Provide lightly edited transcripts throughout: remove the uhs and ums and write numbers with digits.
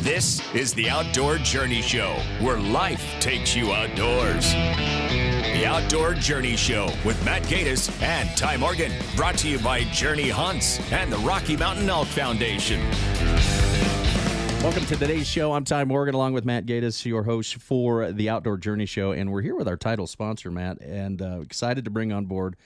This is the Outdoor Journey Show, where life takes you outdoors. The Outdoor Journey Show with Matt Gaddis and Ty Morgan, brought to you by Journey Hunts and the Rocky Mountain Elk Foundation. Welcome to today's show. I'm Ty Morgan, along with Matt Gaddis, your host for the Outdoor Journey Show, and we're here with our title sponsor, Matt, and excited to bring on board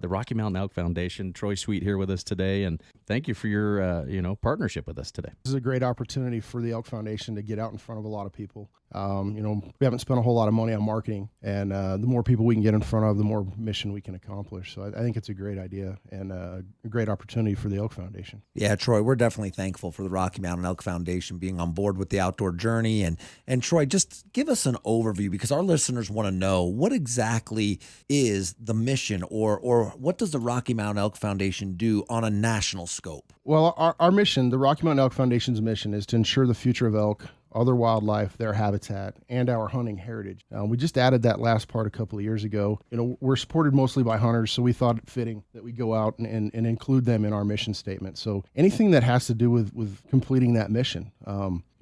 the Rocky Mountain Elk Foundation. Troy Sweet here with us today, and thank you for your partnership with us today. This is a great opportunity for the Elk Foundation to get out in front of a lot of people. We haven't spent a whole lot of money on marketing, and the more people we can get in front of, the more mission we can accomplish. So I think it's a great idea and a great opportunity for the Elk Foundation. Yeah, Troy, we're definitely thankful for the Rocky Mountain Elk Foundation being on board with the Outdoor Journey. And Troy, just give us an overview, because our listeners want to know what exactly is the mission, or what does the Rocky Mountain Elk Foundation do on a national scope? Well, our mission, the Rocky Mountain Elk Foundation's mission, is to ensure the future of elk, other wildlife, their habitat, and our hunting heritage. We just added that last part a couple of years ago. We're supported mostly by hunters, so we thought it fitting that we go out and include them in our mission statement. So anything that has to do with completing that mission.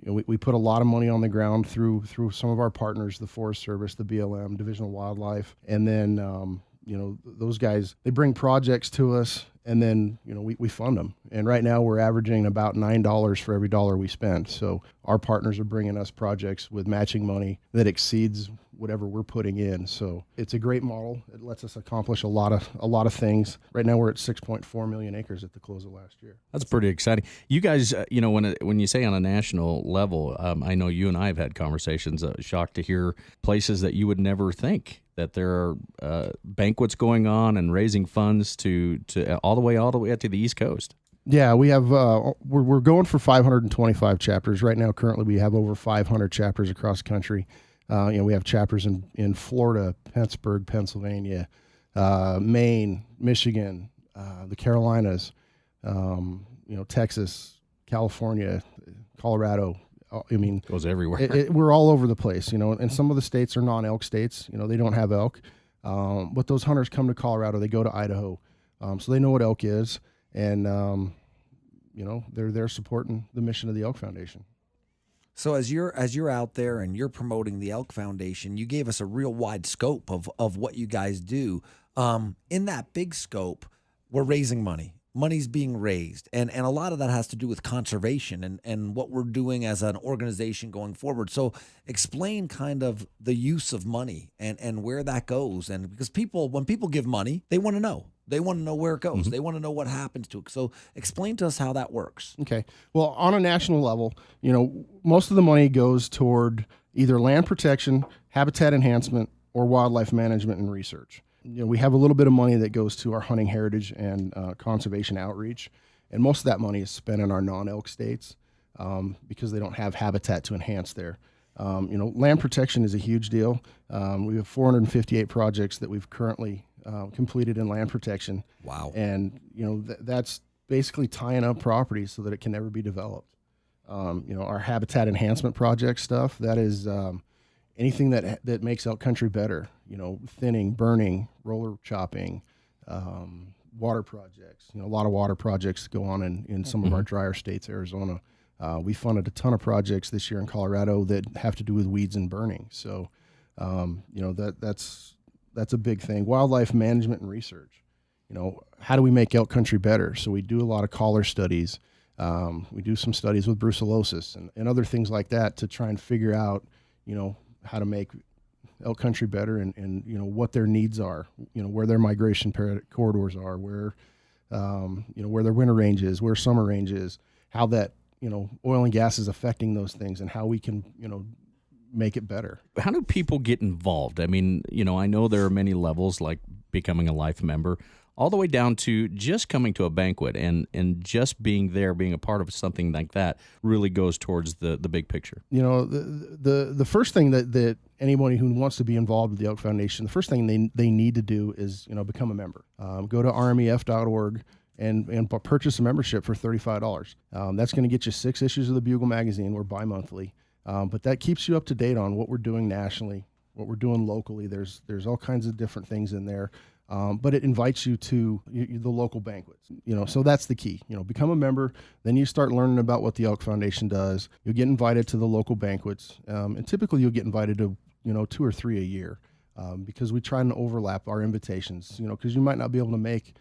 We put a lot of money on the ground through some of our partners, the Forest Service, the BLM, Division of Wildlife, and then those guys, they bring projects to us, and then, we fund them. And right now we're averaging about $9 for every dollar we spend. So our partners are bringing us projects with matching money that exceeds whatever we're putting in. So it's a great model. It lets us accomplish a lot of things. Right now we're at 6.4 million acres at the close of last year. That's pretty exciting. You guys, when you say on a national level, I know you and I have had conversations, shocked to hear places that you would never think that there are banquets going on and raising funds to all the way out to the East Coast. Yeah, we have. We're going for 525 chapters right now. Currently, we have over 500 chapters across the country. We have chapters in Florida, Pittsburgh, Pennsylvania, Maine, Michigan, the Carolinas, Texas, California, Colorado. Goes everywhere. We're all over the place, and some of the states are non-elk states. They don't have elk. But those hunters come to Colorado, they go to Idaho, so they know what elk is, and, they're there supporting the mission of the Elk Foundation. So as you're out there and you're promoting the Elk Foundation, you gave us a real wide scope of what you guys do. In that big scope, we're raising money. Money's being raised, and a lot of that has to do with conservation and what we're doing as an organization going forward. So explain kind of the use of money and where that goes. And because when people give money, they want to know. They want to know where it goes. Mm-hmm. They want to know what happens to it. So explain to us how that works. Okay. Well, on a national level, most of the money goes toward either land protection, habitat enhancement, or wildlife management and research. We have a little bit of money that goes to our hunting heritage and conservation outreach, and most of that money is spent in our non-elk states because they don't have habitat to enhance there. Land protection is a huge deal. We have 458 projects that we've currently completed in land protection. Wow. And, that's basically tying up property so that it can never be developed. Our habitat enhancement project stuff, that is anything that makes elk country better, thinning, burning, roller chopping, water projects. A lot of water projects go on in some of our drier states, Arizona. We funded a ton of projects this year in Colorado that have to do with weeds and burning. So, that's a big thing. Wildlife management and research. How do we make elk country better? So we do a lot of collar studies. We do some studies with brucellosis and other things like that to try and figure out, how to make elk country better and what their needs are, where their migration corridors are, where their winter range is, where summer range is, how that, oil and gas is affecting those things, and how we can, make it better. How do people get involved? I know there are many levels, like becoming a life member, all the way down to just coming to a banquet and just being there, being a part of something like that really goes towards the big picture. The first thing that anybody who wants to be involved with the Elk Foundation, the first thing they need to do is, become a member. Go to rmef.org and purchase a membership for $35. That's going to get you 6 issues of the Bugle magazine. We're bi-monthly. But that keeps you up to date on what we're doing nationally, what we're doing locally. There's all kinds of different things in there. but it invites you to the local banquets. So that's the key. Become a member, then you start learning about what the Elk Foundation does. You'll get invited to the local banquets, and typically you'll get invited to 2 or 3 a year, because we try and overlap our invitations. Because you might not be able to make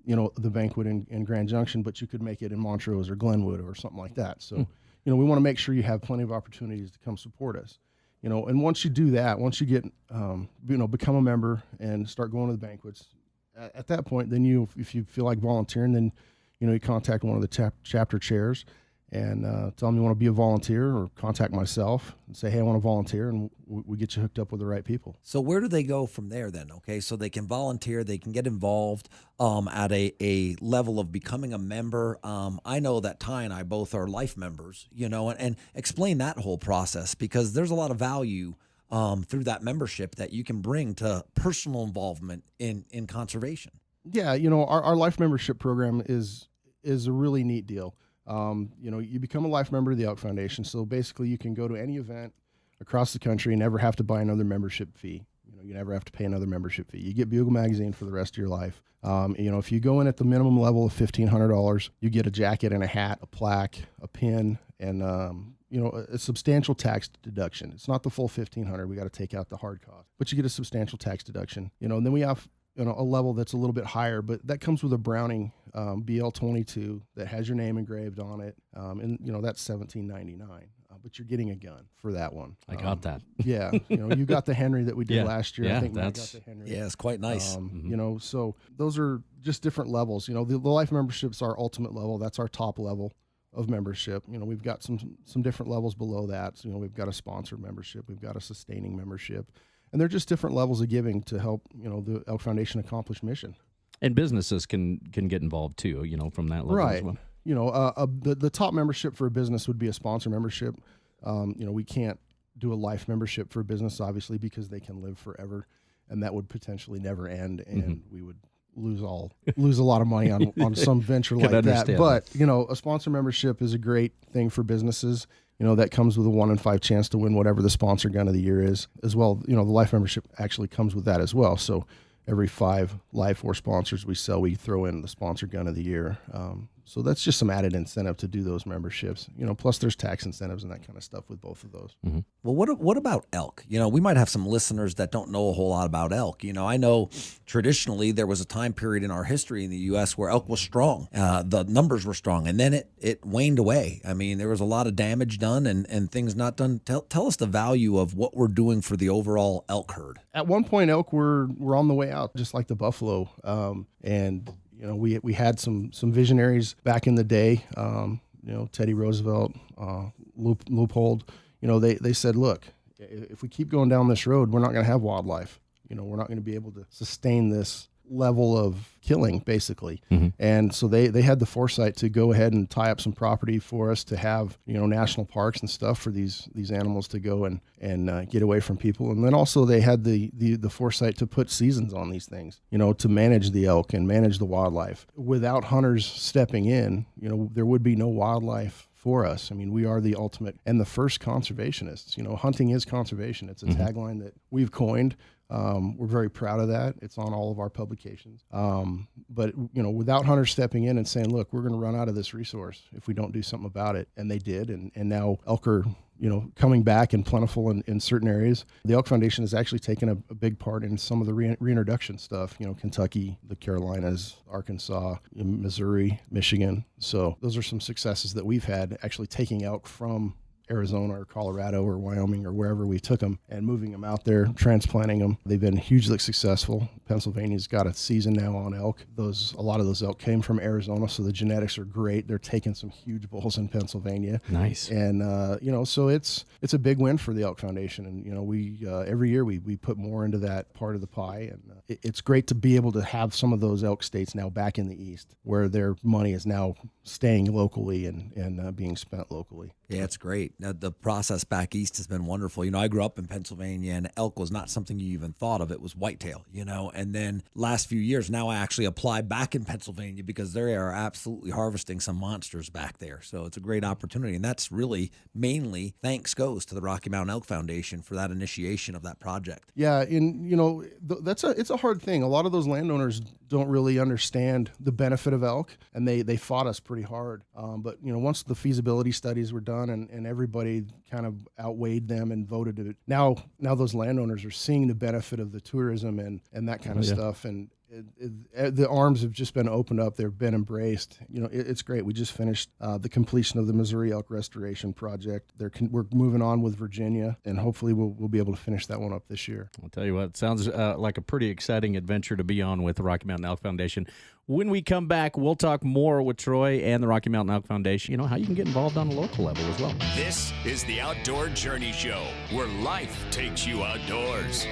the banquet in Grand Junction, but you could make it in Montrose or Glenwood or something like that. So we want to make sure you have plenty of opportunities to come support us. And once you do that, once you get, become a member and start going to the banquets, at that point, then if you feel like volunteering, then, you contact one of the chapter chairs and tell them you want to be a volunteer, or contact myself and say, hey, I want to volunteer, and we get you hooked up with the right people. So where do they go from there then? Okay, so they can volunteer, they can get involved at a level of becoming a member. I know that Ty and I both are life members, and explain that whole process, because there's a lot of value through that membership that you can bring to personal involvement in conservation. Yeah, our life membership program is a really neat deal. You become a life member of the Elk Foundation. So basically you can go to any event across the country and never have to buy another membership fee. You never have to pay another membership fee. You get Bugle Magazine for the rest of your life. If you go in at the minimum level of $1,500, you get a jacket and a hat, a plaque, a pin, and, a substantial tax deduction. It's not the full $1,500. We got to take out the hard cost, but you get a substantial tax deduction. And then we have a level that's a little bit higher, but that comes with a Browning BL-22 that has your name engraved on it, and that's $17.99. But you're getting a gun for that one. I got that. Yeah, you got the Henry that we did last year. Yeah, I think Matt got the Henry. Yeah, it's quite nice. So those are just different levels. The life membership's our ultimate level. That's our top level of membership. We've got some different levels below that. So, we've got a sponsor membership, we've got a sustaining membership. And they're just different levels of giving to help, the Elk Foundation accomplish mission. And businesses can get involved too, from that level as well. The top membership for a business would be a sponsor membership. We can't do a life membership for a business, obviously, because they can live forever, and that would potentially never end, and we would lose a lot of money on some venture like that. But, a sponsor membership is a great thing for businesses. That comes with a 1 in 5 chance to win whatever the sponsor gun of the year is as well. The life membership actually comes with that as well. So every 5 life or sponsors we sell, we throw in the sponsor gun of the year. So that's just some added incentive to do those memberships. Plus there's tax incentives and that kind of stuff with both of those. Mm-hmm. Well, what about elk? We might have some listeners that don't know a whole lot about elk. I know traditionally there was a time period in our history in the U.S. where elk was strong. The numbers were strong, and then it waned away. I mean, there was a lot of damage done and things not done. Tell us the value of what we're doing for the overall elk herd. At one point, elk were on the way out, just like the buffalo. We had some visionaries back in the day. Teddy Roosevelt, Leupold. They said, look, if we keep going down this road, we're not going to have wildlife. We're not going to be able to sustain this level of killing, basically. Mm-hmm. And so they had the foresight to go ahead and tie up some property for us to have, national parks and stuff for these animals to go and get away from people. And then also they had the foresight to put seasons on these things, to manage the elk and manage the wildlife. Without hunters stepping in, there would be no wildlife for us. I mean, we are the ultimate and the first conservationists. Hunting is conservation. It's a tagline that we've coined. We're very proud of that. It's on all of our publications. But without hunters stepping in and saying, look, we're going to run out of this resource if we don't do something about it. And they did. And now elk are, coming back and plentiful in certain areas. The Elk Foundation has actually taken a big part in some of the reintroduction stuff, Kentucky, the Carolinas, Arkansas, Missouri, Michigan. So those are some successes that we've had, actually taking elk from Arizona or Colorado or Wyoming or wherever we took them and moving them out there, transplanting them. They've been hugely successful. Pennsylvania's got a season now on elk. A lot of those elk came from Arizona, so the genetics are great. They're taking some huge bulls in Pennsylvania. Nice. And so it's a big win for the Elk Foundation. And we every year we put more into that part of the pie, and it's great to be able to have some of those elk states now back in the East, where their money is now staying locally and being spent locally. Yeah, it's great. The process back east has been wonderful. I grew up in Pennsylvania, and elk was not something you even thought of. It was whitetail, and then last few years, now I actually apply back in Pennsylvania because they are absolutely harvesting some monsters back there. So it's a great opportunity, and that's really mainly thanks goes to the Rocky Mountain Elk Foundation for that initiation of that project. Yeah, and it's a hard thing. A lot of those landowners don't really understand the benefit of elk, and they fought us pretty hard. But once the feasibility studies were done and everybody kind of outweighed them and voted it, now those landowners are seeing the benefit of the tourism and that kind of stuff, and the arms have just been opened up. They've been embraced. It's great. We just finished the completion of the Missouri Elk Restoration Project. We're moving on with Virginia, and hopefully we'll be able to finish that one up this year. I'll tell you what, it sounds like a pretty exciting adventure to be on with the Rocky Mountain Elk Foundation. When we come back, we'll talk more with Troy and the Rocky Mountain Elk Foundation, how you can get involved on a local level as well. This is the Outdoor Journey Show, where life takes you outdoors.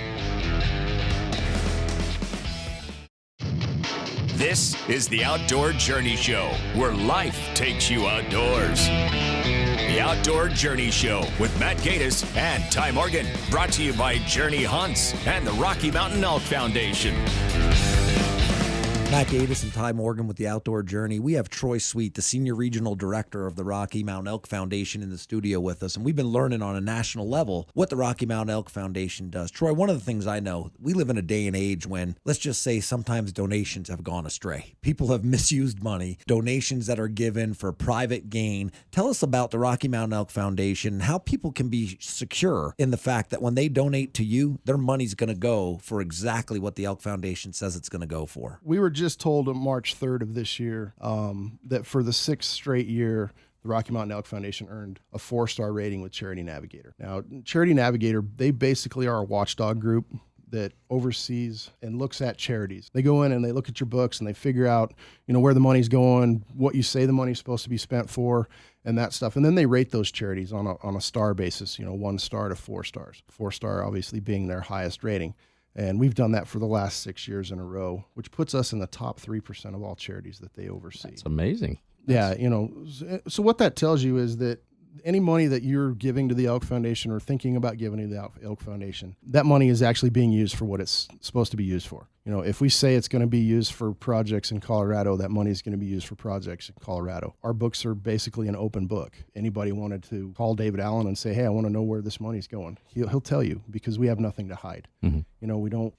This is the Outdoor Journey Show, where life takes you outdoors. The Outdoor Journey Show with Matt Gatus and Ty Morgan, brought to you by Journey Hunts and the Rocky Mountain Elk Foundation. Matt Gatus and Ty Morgan with the Outdoor Journey. We have Troy Sweet, the Senior Regional Director of the Rocky Mountain Elk Foundation, in the studio with us, and we've been learning on a national level what the Rocky Mountain Elk Foundation does. Troy, one of the things I know, we live in a day and age when, let's just say, sometimes donations have gone astray. People have misused money, donations that are given for private gain. Tell us about the Rocky Mountain Elk Foundation and how people can be secure in the fact that when they donate to you, their money's going to go for exactly what the Elk Foundation says it's going to go for. We were just told on March 3rd of this year that for the 6th straight year, the Rocky Mountain Elk Foundation earned a 4-star rating with Charity Navigator. Now, Charity Navigator, they basically are a watchdog group that oversees and looks at charities. They go in and they look at your books and they figure out, where the money's going, what you say the money's supposed to be spent for, and that stuff. And then they rate those charities on a star basis, 1 star to 4 stars. 4-star obviously being their highest rating. And we've done that for the last 6 years in a row, which puts us in the top 3% of all charities that they oversee. It's amazing. Yeah, so what that tells you is that any money that you're giving to the Elk Foundation or thinking about giving to the Elk Foundation, that money is actually being used for what it's supposed to be used for. If we say it's going to be used for projects in Colorado, that money is going to be used for projects in Colorado. Our books are basically an open book. Anybody wanted to call David Allen and say, "Hey, I want to know where this money's going," he'll tell you, because we have nothing to hide. Mm-hmm.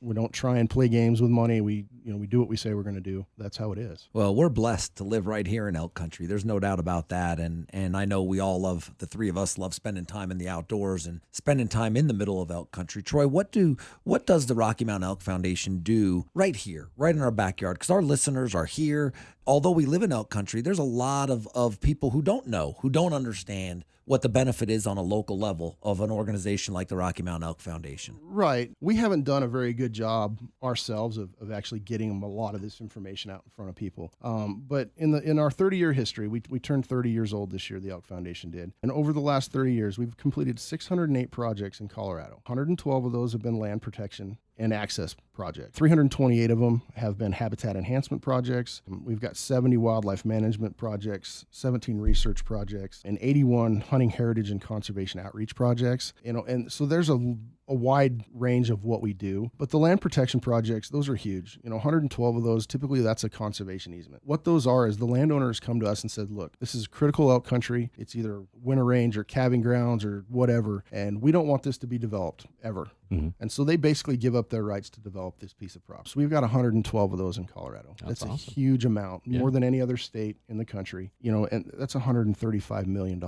We don't try and play games with money. We do what we say we're going to do. That's how it is. Well, we're blessed to live right here in elk country. There's no doubt about that. And I know we all love, the three of us love spending time in the outdoors and spending time in the middle of elk country. Troy, what does the Rocky Mountain Elk Foundation do right here, right in our backyard? Because our listeners are here. Although we live in elk country, there's a lot of people who don't know, who don't understand what the benefit is on a local level of an organization like the Rocky Mountain Elk Foundation. Right. We haven't done a very good job ourselves of actually getting them a lot of this information out in front of people. But in our 30-year history, we turned 30 years old this year, the Elk Foundation did. And over the last 30 years, we've completed 608 projects in Colorado. 112 of those have been land protection and access projects. 328 of them have been habitat enhancement projects. We've got 70 wildlife management projects, 17 research projects, and 81 hunting heritage and conservation outreach projects. And so there's a wide range of what we do, but the land protection projects, those are huge. 112 of those, typically that's a conservation easement. What those are is the landowners come to us and said, look, this is critical elk country. It's either winter range or calving grounds or whatever, and we don't want this to be developed ever. Mm-hmm. And so they basically give up their rights to develop this piece of property. So we've got 112 of those in Colorado. That's awesome. A huge amount, more than any other state in the country. And that's $135 million,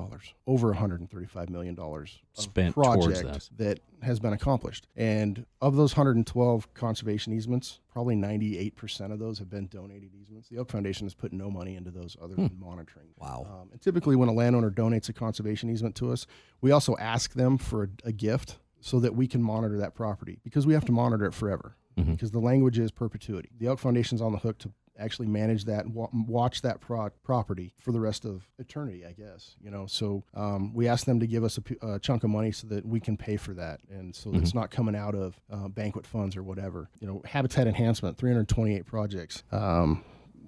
over $135 million spent project towards that has been accomplished. And of those 112 conservation easements, probably 98% of those have been donated easements. The Elk Foundation has put no money into those other than monitoring. Wow. And typically when a landowner donates a conservation easement to us, we also ask them for a gift so that we can monitor that property, because we have to monitor it forever, because the language is perpetuity. The Elk Foundation's on the hook to actually manage that and watch that property for the rest of eternity, I guess. So we ask them to give us a chunk of money so that we can pay for that, and so it's not coming out of banquet funds or whatever. Habitat enhancement, 328 projects.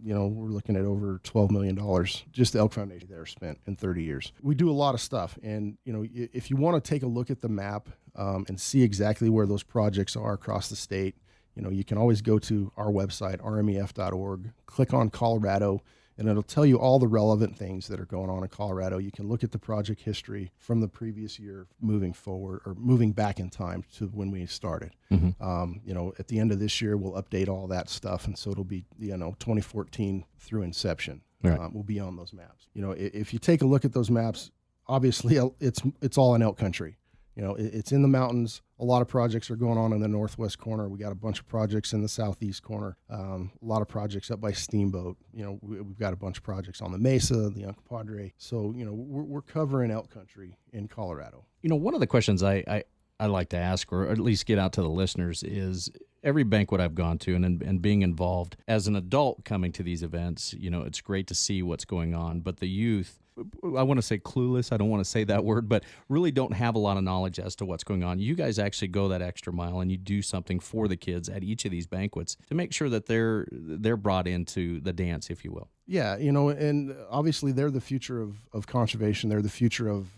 we're looking at over $12 million, just the Elk Foundation that are spent in 30 years. We do a lot of stuff. And, if you want to take a look at the map and see exactly where those projects are across the state, you can always go to our website, rmef.org, click on Colorado, and it'll tell you all the relevant things that are going on in Colorado. You can look at the project history from the previous year moving forward, or moving back in time to when we started. At the end of this year, we'll update all that stuff. And so it'll be, 2014 through inception. Right. We'll be on those maps. If you take a look at those maps, obviously it's all in elk country. It's in the mountains. A lot of projects are going on in the northwest corner. We got a bunch of projects in the southeast corner. A lot of projects up by Steamboat. We've got a bunch of projects on the Mesa, the Uncle Padre. So, we're covering elk country in Colorado. One of the questions I like to ask, or at least get out to the listeners, is every banquet I've gone to and being involved as an adult coming to these events, it's great to see what's going on, but the youth, I want to say clueless. I don't want to say that word, but really don't have a lot of knowledge as to what's going on. You guys actually go that extra mile and you do something for the kids at each of these banquets to make sure that they're brought into the dance, if you will. Yeah, and obviously they're the future of conservation. They're the future of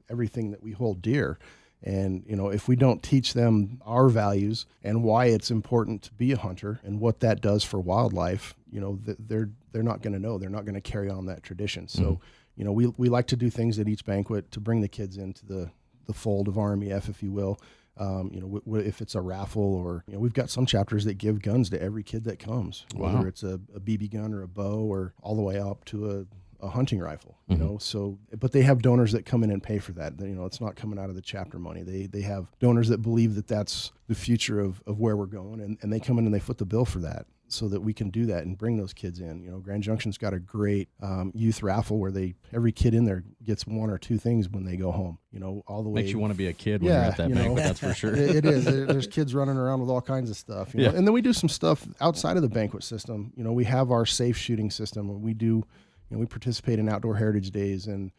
everything that we hold dear. And, if we don't teach them our values and why it's important to be a hunter and what that does for wildlife, they're not going to know. They're not going to carry on that tradition. So, we like to do things at each banquet to bring the kids into the fold of RMEF, if you will. If it's a raffle, or, we've got some chapters that give guns to every kid that comes, whether it's a BB gun or a bow, or all the way up to a hunting rifle, so, but they have donors that come in and pay for that. It's not coming out of the chapter money. They have donors that believe that that's the future of where we're going, and they come in and they foot the bill for that so that we can do that and bring those kids in. Grand Junction's got a great youth raffle where every kid in there gets one or two things when they go home, all the way. Makes you want to be a kid when you're at that banquet, that's for sure. It is. There's kids running around with all kinds of stuff, and then we do some stuff outside of the banquet system. We have our safe shooting system. We participate in Outdoor Heritage Days, and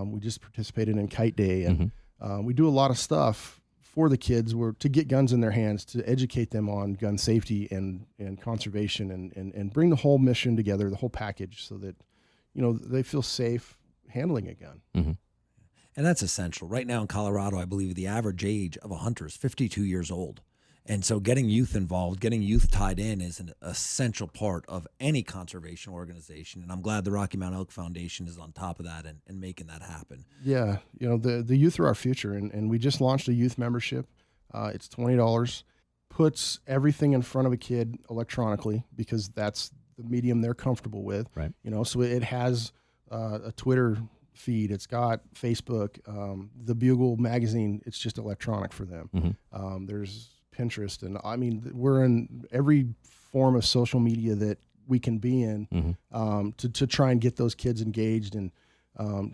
we just participated in Kite Day, and we do a lot of stuff for the kids to get guns in their hands, to educate them on gun safety and conservation, and bring the whole mission together, the whole package, so that they feel safe handling a gun. And that's essential. Right now in Colorado, I believe the average age of a hunter is 52 years old. And so getting youth involved, getting youth tied in is an essential part of any conservation organization. And I'm glad the Rocky Mountain Elk Foundation is on top of that and making that happen. Yeah. The youth are our future. And we just launched a youth membership. It's $20, puts everything in front of a kid electronically, because that's the medium they're comfortable with. Right. So it has a Twitter feed. It's got Facebook, the Bugle magazine. It's just electronic for them. There's Pinterest, and we're in every form of social media that we can be in, to try and get those kids engaged and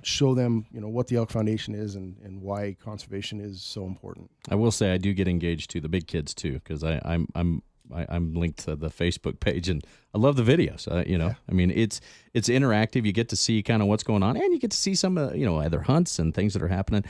show them what the Elk Foundation is and why conservation is so important. I will say I do get engaged to the big kids too, because I'm linked to the Facebook page, and I love the videos. It's interactive. You get to see kind of what's going on, and you get to see some other hunts and things that are happening,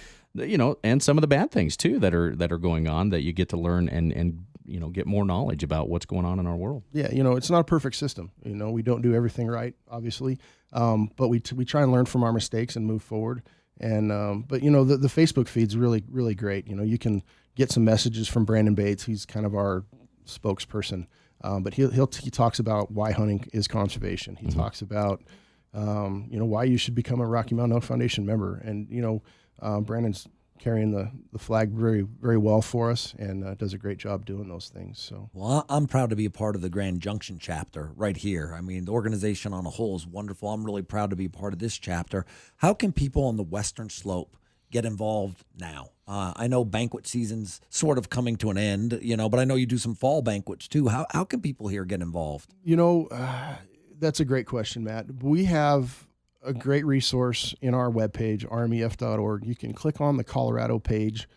and some of the bad things too that are going on, that you get to learn and get more knowledge about what's going on in our world. Yeah, it's not a perfect system. We don't do everything right, obviously, but we try and learn from our mistakes and move forward. And but the Facebook feed's really, really great. You can get some messages from Brandon Bates. He's kind of our spokesperson, but he talks about why hunting is conservation. He talks about why you should become a Rocky Mountain Elk Foundation member, and Brandon's carrying the flag very, very well for us, and does a great job doing those things. So, well, I'm proud to be a part of the Grand Junction chapter right here. The organization on a whole is wonderful. I'm really proud to be a part of this chapter. How can people on the Western Slope get involved now? I know banquet season's sort of coming to an end, but I know you do some fall banquets too. How can people here get involved? That's a great question, Matt. We have a great resource in our webpage, rmef.org. You can click on the Colorado page,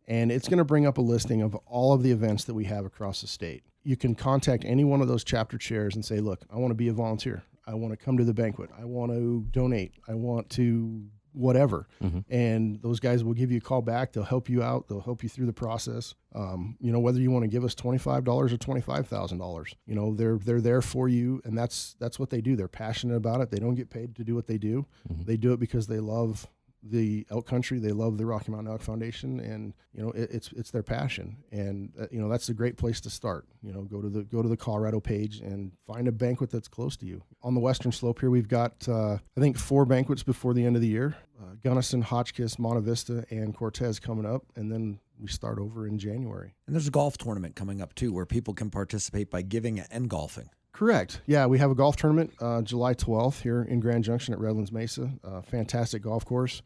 and it's going to bring up a listing of all of the events that we have across the state. You can contact any one of those chapter chairs and say, look, I want to be a volunteer. I want to come to the banquet. I want to donate. I want to whatever. And those guys will give you a call back. They'll help you out. They'll help you through the process. Whether you want to give us $25 or $25,000, they're there for you. And that's what they do. They're passionate about it. They don't get paid to do what they do. They do it because they love the elk country. They love the Rocky Mountain Elk Foundation, and it's their passion. And that's a great place to start. Go to the Colorado page and find a banquet that's close to you. On the western slope here, we've got I think 4 banquets before the end of the year: Gunnison, Hotchkiss, Monte Vista, and Cortez coming up, and then we start over in January. And there's a golf tournament coming up too, where people can participate by giving and golfing. Correct. Yeah, we have a golf tournament July 12th here in Grand Junction at Redlands Mesa. Fantastic golf course.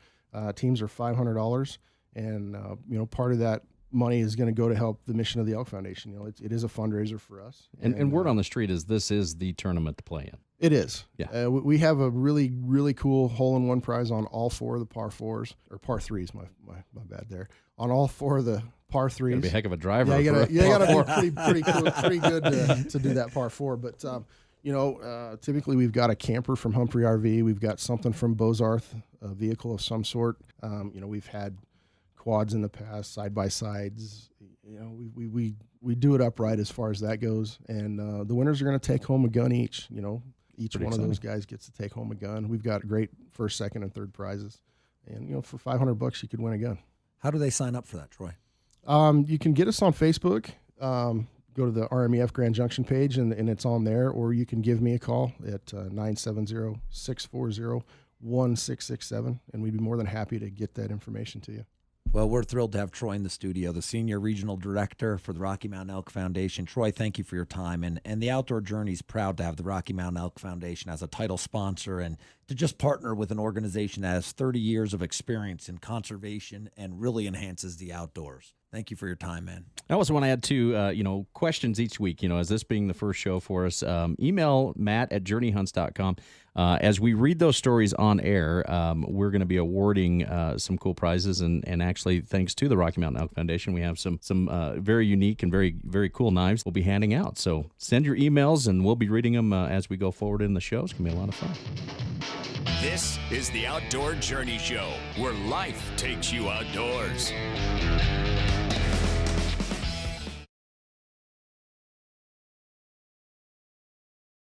Teams are $500, and part of that money is going to go to help the mission of the Elk Foundation. It is a fundraiser for us. And word on the street is this is the tournament to play in. It is. Yeah. We have a really, really cool hole-in-one prize on all 4 of the par 4s, or par 3s, my bad there. On all 4 of the par 3s. It'd be a heck of a driver. Yeah, you got to be pretty cool, pretty good to do that par 4. But, typically we've got a camper from Humphrey RV. We've got something from Bozarth, a vehicle of some sort. We've had quads in the past, side-by-sides. We do it upright as far as that goes. And the winners are going to take home a gun each. Each Pretty one exciting. of those guys gets to take home a gun. We've got great first, second, and third prizes. And, for $500, you could win a gun. How do they sign up for that, Troy? You can get us on Facebook. Go to the RMEF Grand Junction page, and it's on there. Or you can give me a call at 970-640-1667, and we'd be more than happy to get that information to you. Well, we're thrilled to have Troy in the studio, the Senior Regional Director for the Rocky Mountain Elk Foundation. Troy, thank you for your time. And the Outdoor Journey is proud to have the Rocky Mountain Elk Foundation as a title sponsor and to just partner with an organization that has 30 years of experience in conservation and really enhances the outdoors. Thank you for your time, man. I also want to add to, questions each week, as this being the first show for us, email Matt at JourneyHunts.com. As we read those stories on air, we're going to be awarding some cool prizes. And actually, thanks to the Rocky Mountain Elk Foundation, we have some very unique and very, very cool knives we'll be handing out. So send your emails, and we'll be reading them as we go forward in the show. It's going to be a lot of fun. This is the Outdoor Journey Show, where life takes you outdoors.